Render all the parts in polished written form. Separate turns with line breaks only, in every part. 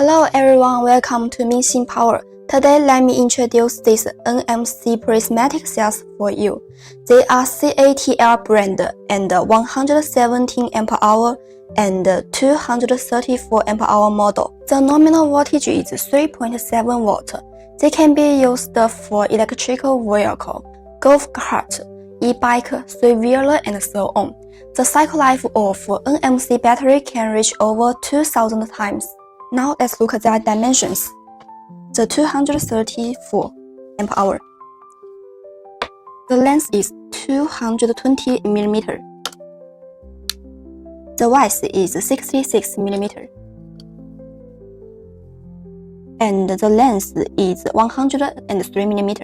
Hello everyone, welcome to Mixing Power. Today let me introduce this NMC Prismatic cells for you. They are CATL brand and 117 Ah and 234 Ah model. The nominal voltage is 3.7 volt. They can be used for electrical vehicle, golf cart, e-bike, three-wheeler and so on. The cycle life of NMC battery can reach over 2,000 times. Now let's look at their dimensions. The 234 Ah. The length is 220 mm. The width is 66 mm. And the length is 103 mm.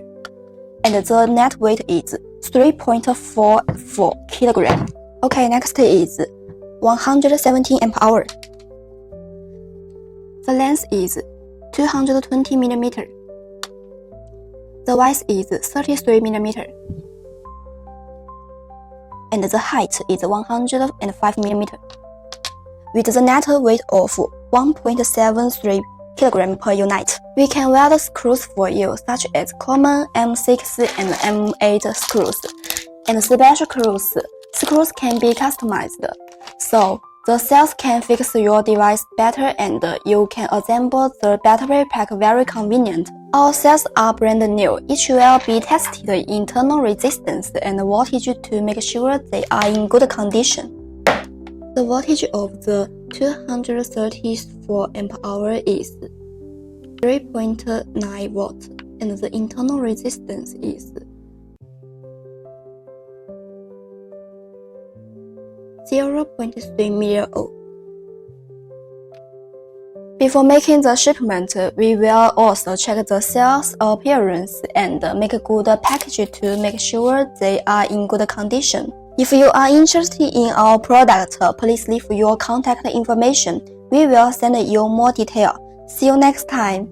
And the net weight is 3.44 kg. Okay, next is 117 Ah. The length is 220 mm. The width is 33 mm. And the height is 105 mm. With the net weight of 1.73 kg per unit. We can weld screws for you, such as common M6 and M8 screws, and special screws. Screws can be customized, so the cells can fix your device better and you can assemble the battery pack very convenient. All cells are brand new. Each will be tested internal resistance and voltage to make sure they are in good condition. The voltage of the 234 Ah is 3.9 volts and the internal resistance is 0.3 mA. Before making the shipment, we will also check the cell's appearance and make a good package to make sure they are in good condition. If you are interested in our product, please leave your contact information. We will send you more detail. See you next time.